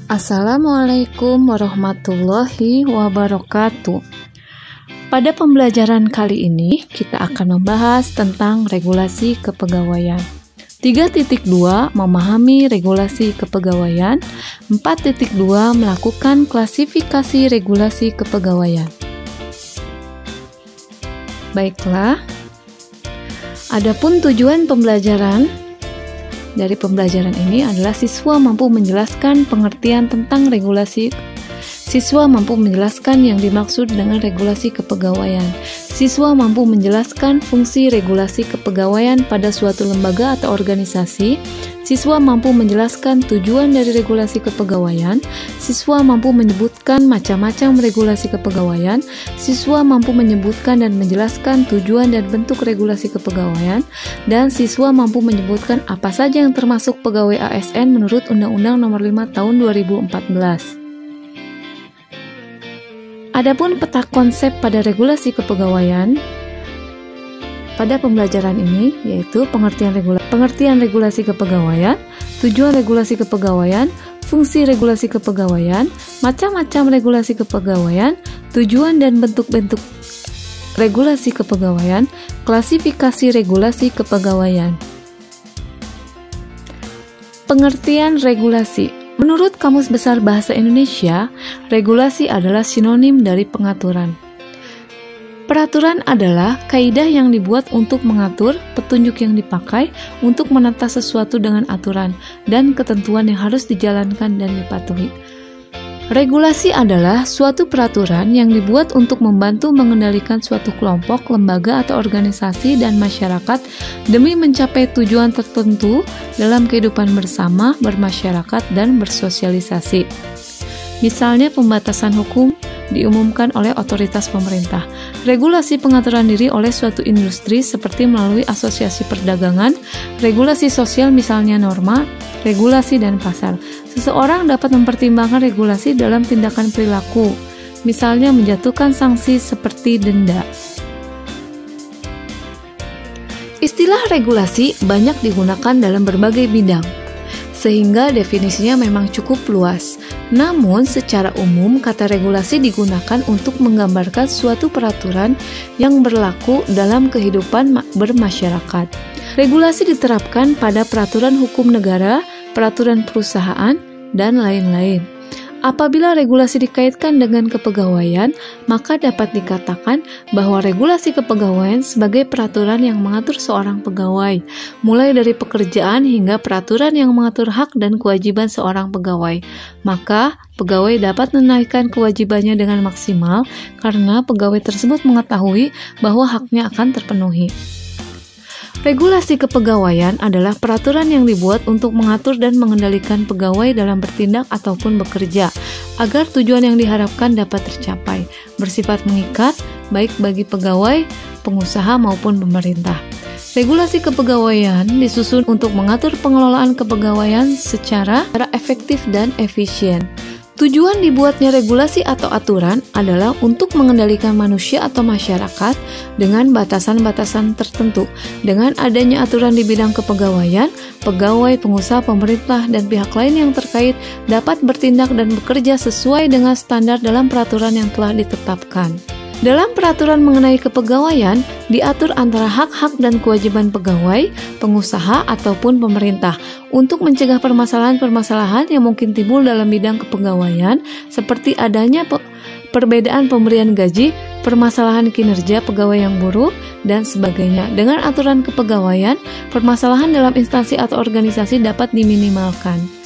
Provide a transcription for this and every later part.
Assalamualaikum warahmatullahi wabarakatuh. Pada pembelajaran kali ini, kita akan membahas tentang regulasi kepegawaian. 3.2 memahami regulasi kepegawaian. 4.2 melakukan klasifikasi regulasi kepegawaian. Baiklah, adapun tujuan pembelajaran dari pembelajaran ini adalah siswa mampu menjelaskan pengertian tentang regulasi. Siswa mampu menjelaskan yang dimaksud dengan regulasi kepegawaian. Siswa mampu menjelaskan fungsi regulasi kepegawaian pada suatu lembaga atau organisasi. Siswa mampu menjelaskan tujuan dari regulasi kepegawaian. Siswa mampu menyebutkan macam-macam regulasi kepegawaian. Siswa mampu menyebutkan dan menjelaskan tujuan dan bentuk regulasi kepegawaian. Dan siswa mampu menyebutkan apa saja yang termasuk pegawai ASN menurut Undang-Undang Nomor 5 Tahun 2014. Adapun peta konsep pada regulasi kepegawaian pada pembelajaran ini yaitu pengertian regulasi kepegawaian, tujuan regulasi kepegawaian, fungsi regulasi kepegawaian, macam-macam regulasi kepegawaian, tujuan dan bentuk-bentuk regulasi kepegawaian, klasifikasi regulasi kepegawaian. Pengertian regulasi. Menurut Kamus Besar Bahasa Indonesia, regulasi adalah sinonim dari pengaturan. Peraturan adalah kaidah yang dibuat untuk mengatur, petunjuk yang dipakai untuk menata sesuatu dengan aturan dan ketentuan yang harus dijalankan dan dipatuhi. Regulasi adalah suatu peraturan yang dibuat untuk membantu mengendalikan suatu kelompok, lembaga atau organisasi dan masyarakat demi mencapai tujuan tertentu dalam kehidupan bersama, bermasyarakat, dan bersosialisasi. Misalnya pembatasan hukum diumumkan oleh otoritas pemerintah. Regulasi pengaturan diri oleh suatu industri seperti melalui asosiasi perdagangan, regulasi sosial misalnya norma, regulasi dan pasar. Seseorang dapat mempertimbangkan regulasi dalam tindakan perilaku, misalnya menjatuhkan sanksi seperti denda. Istilah regulasi banyak digunakan dalam berbagai bidang, sehingga definisinya memang cukup luas. Namun, secara umum, kata regulasi digunakan untuk menggambarkan suatu peraturan yang berlaku dalam kehidupan bermasyarakat. Regulasi diterapkan pada peraturan hukum negara, peraturan perusahaan, dan lain-lain. Apabila regulasi dikaitkan dengan kepegawaian, maka dapat dikatakan bahwa regulasi kepegawaian sebagai peraturan yang mengatur seorang pegawai, mulai dari pekerjaan hingga peraturan yang mengatur hak dan kewajiban seorang pegawai. Maka, pegawai dapat menunaikan kewajibannya dengan maksimal karena pegawai tersebut mengetahui bahwa haknya akan terpenuhi. Regulasi kepegawaian adalah peraturan yang dibuat untuk mengatur dan mengendalikan pegawai dalam bertindak ataupun bekerja, agar tujuan yang diharapkan dapat tercapai, bersifat mengikat, baik bagi pegawai, pengusaha maupun pemerintah. Regulasi kepegawaian disusun untuk mengatur pengelolaan kepegawaian secara efektif dan efisien. Tujuan dibuatnya regulasi atau aturan adalah untuk mengendalikan manusia atau masyarakat dengan batasan-batasan tertentu. Dengan adanya aturan di bidang kepegawaian, pegawai, pengusaha, pemerintah, dan pihak lain yang terkait dapat bertindak dan bekerja sesuai dengan standar dalam peraturan yang telah ditetapkan. Dalam peraturan mengenai kepegawaian, diatur antara hak-hak dan kewajiban pegawai, pengusaha, ataupun pemerintah untuk mencegah permasalahan-permasalahan yang mungkin timbul dalam bidang kepegawaian, seperti adanya perbedaan pemberian gaji, permasalahan kinerja pegawai yang buruk, dan sebagainya. Dengan aturan kepegawaian, permasalahan dalam instansi atau organisasi dapat diminimalkan.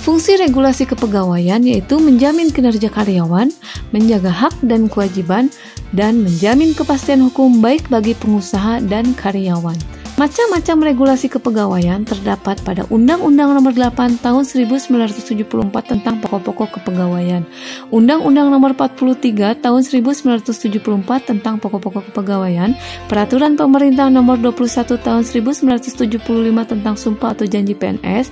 Fungsi regulasi kepegawaian yaitu menjamin kinerja karyawan, menjaga hak dan kewajiban, dan menjamin kepastian hukum baik bagi pengusaha dan karyawan. Macam-macam regulasi kepegawaian terdapat pada Undang-Undang Nomor 8 Tahun 1974 tentang pokok-pokok kepegawaian, Undang-Undang Nomor 43 Tahun 1974 tentang pokok-pokok kepegawaian, Peraturan Pemerintah Nomor 21 Tahun 1975 tentang sumpah atau janji PNS,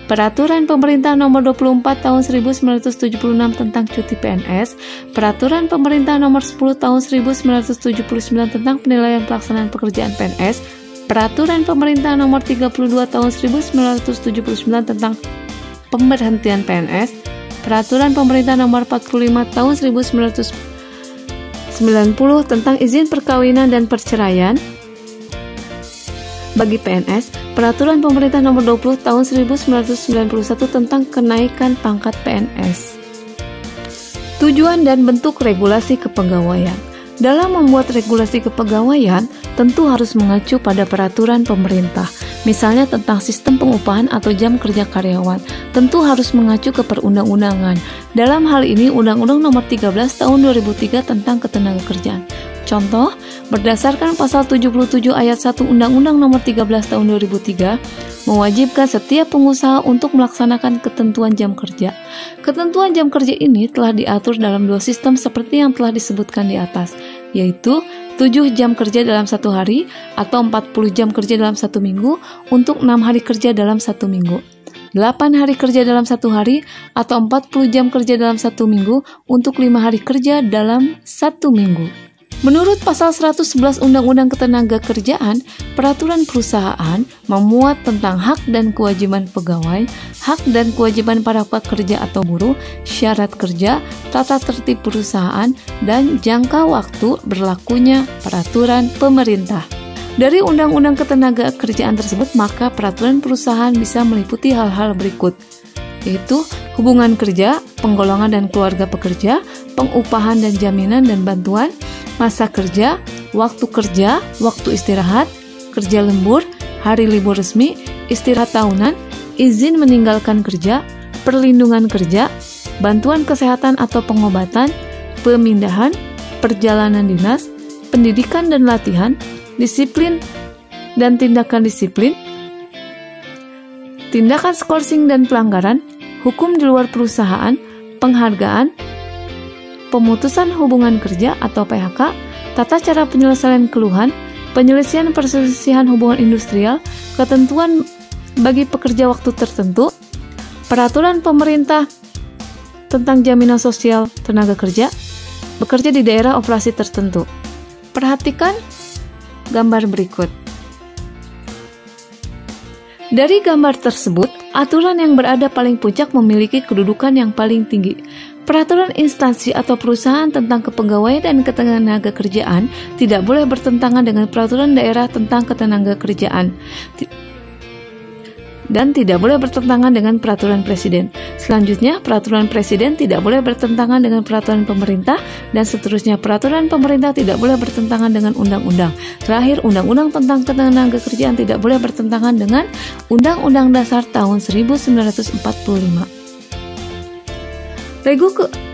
Peraturan Pemerintah Nomor 24 Tahun 1976 tentang cuti PNS, Peraturan Pemerintah Nomor 10 Tahun 1979 tentang penilaian pelaksanaan pekerjaan PNS, Peraturan Pemerintah Nomor 32 Tahun 1979 tentang pemberhentian PNS, Peraturan Pemerintah Nomor 45 Tahun 1990 tentang izin perkawinan dan perceraian. Bagi PNS, Peraturan Pemerintah Nomor 20 Tahun 1991 tentang kenaikan pangkat PNS. Tujuan dan bentuk regulasi kepegawaian. Dalam membuat regulasi kepegawaian, tentu harus mengacu pada peraturan pemerintah, misalnya tentang sistem pengupahan atau jam kerja karyawan. Tentu harus mengacu ke perundang-undangan. Dalam hal ini, Undang-Undang Nomor 13 Tahun 2003 tentang Ketenagakerjaan. Contoh, berdasarkan pasal 77 ayat 1 Undang-Undang Nomor 13 Tahun 2003, mewajibkan setiap pengusaha untuk melaksanakan ketentuan jam kerja. Ketentuan jam kerja ini telah diatur dalam dua sistem seperti yang telah disebutkan di atas, yaitu 7 jam kerja dalam 1 hari atau 40 jam kerja dalam 1 minggu untuk 6 hari kerja dalam 1 minggu. 8 hari kerja dalam 1 hari atau 40 jam kerja dalam 1 minggu untuk 5 hari kerja dalam 1 minggu. Menurut pasal 111 Undang-Undang Ketenagakerjaan, peraturan perusahaan memuat tentang hak dan kewajiban pegawai, hak dan kewajiban para pekerja atau buruh, syarat kerja, tata tertib perusahaan, dan jangka waktu berlakunya peraturan pemerintah. Dari Undang-Undang Ketenagakerjaan tersebut, maka peraturan perusahaan bisa meliputi hal-hal berikut, yaitu hubungan kerja, penggolongan dan keluarga pekerja, pengupahan dan jaminan dan bantuan, masa kerja, waktu istirahat, kerja lembur, hari libur resmi, istirahat tahunan, izin meninggalkan kerja, perlindungan kerja, bantuan kesehatan atau pengobatan, pemindahan, perjalanan dinas, pendidikan dan latihan, disiplin dan tindakan disiplin, tindakan skorsing dan pelanggaran, hukum di luar perusahaan, penghargaan, pemutusan hubungan kerja atau PHK, tata cara penyelesaian keluhan, penyelesaian perselisihan hubungan industrial, ketentuan bagi pekerja waktu tertentu, peraturan pemerintah tentang jaminan sosial tenaga kerja, bekerja di daerah operasi tertentu. Perhatikan gambar berikut. Dari gambar tersebut, aturan yang berada paling puncak memiliki kedudukan yang paling tinggi. Peraturan instansi atau perusahaan tentang kepegawaian dan ketenagakerjaan tidak boleh bertentangan dengan peraturan daerah tentang ketenagakerjaan dan tidak boleh bertentangan dengan peraturan presiden. Selanjutnya, peraturan presiden tidak boleh bertentangan dengan peraturan pemerintah, dan seterusnya peraturan pemerintah tidak boleh bertentangan dengan undang-undang. Terakhir, undang-undang tentang ketenagakerjaan tidak boleh bertentangan dengan Undang-Undang Dasar tahun 1945.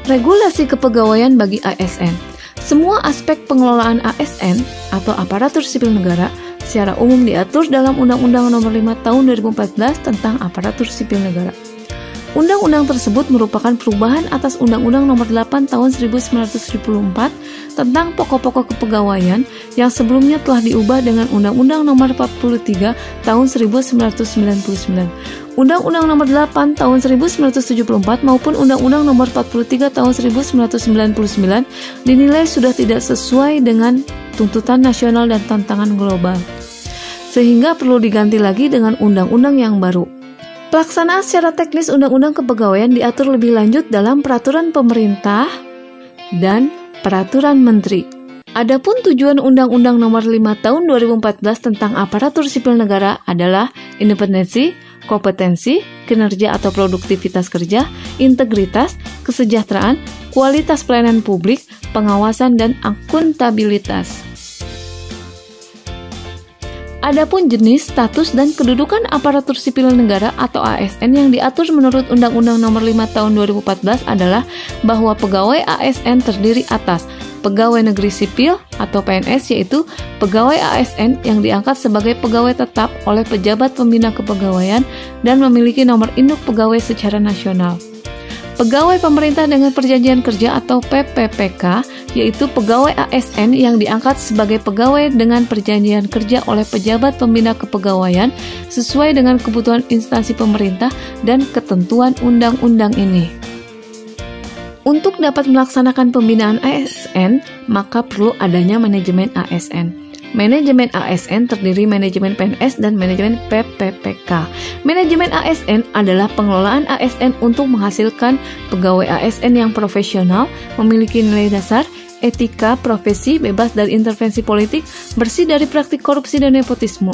Regulasi kepegawaian bagi ASN. Semua aspek pengelolaan ASN atau aparatur sipil negara secara umum diatur dalam Undang-Undang Nomor 5 Tahun 2014 tentang aparatur sipil negara. Undang-undang tersebut merupakan perubahan atas Undang-Undang Nomor 8 Tahun 1974 tentang pokok-pokok kepegawaian yang sebelumnya telah diubah dengan Undang-Undang Nomor 43 Tahun 1999. Undang-Undang Nomor 8 Tahun 1974 maupun Undang-Undang Nomor 43 Tahun 1999 dinilai sudah tidak sesuai dengan tuntutan nasional dan tantangan global, sehingga perlu diganti lagi dengan undang-undang yang baru. Pelaksanaan secara teknis Undang-Undang Kepegawaian diatur lebih lanjut dalam Peraturan Pemerintah dan Peraturan Menteri. Adapun tujuan Undang-Undang Nomor 5 Tahun 2014 tentang aparatur sipil negara adalah independensi, kompetensi, kinerja atau produktivitas kerja, integritas, kesejahteraan, kualitas pelayanan publik, pengawasan, dan akuntabilitas. Adapun jenis, status, dan kedudukan aparatur sipil negara atau ASN yang diatur menurut Undang-Undang Nomor 5 Tahun 2014 adalah bahwa pegawai ASN terdiri atas pegawai negeri sipil atau PNS, yaitu pegawai ASN yang diangkat sebagai pegawai tetap oleh pejabat pembina kepegawaian dan memiliki nomor induk pegawai secara nasional. Pegawai pemerintah dengan perjanjian kerja atau PPPK, yaitu pegawai ASN yang diangkat sebagai pegawai dengan perjanjian kerja oleh pejabat pembina kepegawaian sesuai dengan kebutuhan instansi pemerintah dan ketentuan undang-undang ini. Untuk dapat melaksanakan pembinaan ASN, maka perlu adanya manajemen ASN. Manajemen ASN terdiri manajemen PNS dan manajemen PPPK. Manajemen ASN adalah pengelolaan ASN untuk menghasilkan pegawai ASN yang profesional, memiliki nilai dasar, etika, profesi, bebas dari intervensi politik, bersih dari praktik korupsi dan nepotisme.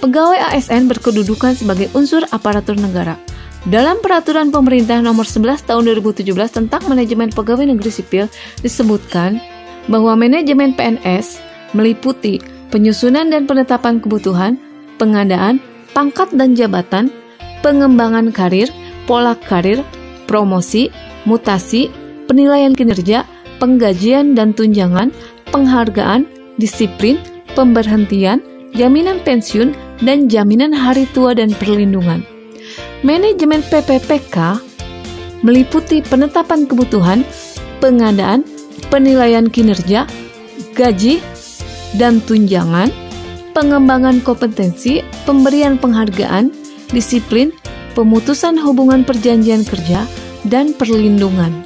Pegawai ASN berkedudukan sebagai unsur aparatur negara. Dalam Peraturan Pemerintah Nomor 11 Tahun 2017 tentang Manajemen Pegawai Negeri Sipil disebutkan bahwa manajemen PNS meliputi penyusunan dan penetapan kebutuhan, pengadaan, pangkat dan jabatan, pengembangan karir, pola karir, promosi, mutasi, penilaian kinerja, penggajian dan tunjangan, penghargaan, disiplin, pemberhentian, jaminan pensiun, dan jaminan hari tua dan perlindungan. Manajemen PPPK meliputi penetapan kebutuhan, pengadaan, penilaian kinerja, gaji, dan tunjangan, pengembangan kompetensi, pemberian penghargaan, disiplin, pemutusan hubungan perjanjian kerja, dan perlindungan.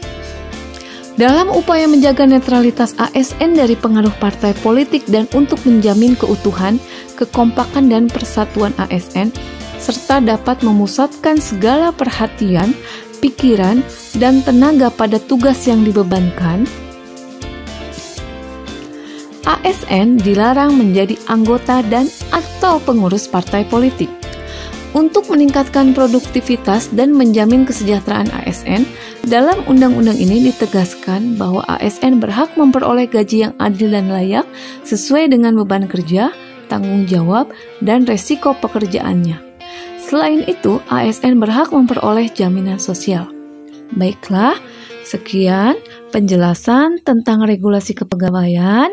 Dalam upaya menjaga netralitas ASN dari pengaruh partai politik dan untuk menjamin keutuhan, kekompakan, dan persatuan ASN, serta dapat memusatkan segala perhatian, pikiran, dan tenaga pada tugas yang dibebankan, ASN dilarang menjadi anggota dan atau pengurus partai politik. Untuk meningkatkan produktivitas dan menjamin kesejahteraan ASN, dalam undang-undang ini ditegaskan bahwa ASN berhak memperoleh gaji yang adil dan layak sesuai dengan beban kerja, tanggung jawab, dan resiko pekerjaannya. Selain itu, ASN berhak memperoleh jaminan sosial. Baiklah, sekian penjelasan tentang regulasi kepegawaian.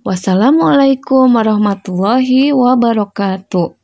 Wassalamualaikum warahmatullahi wabarakatuh.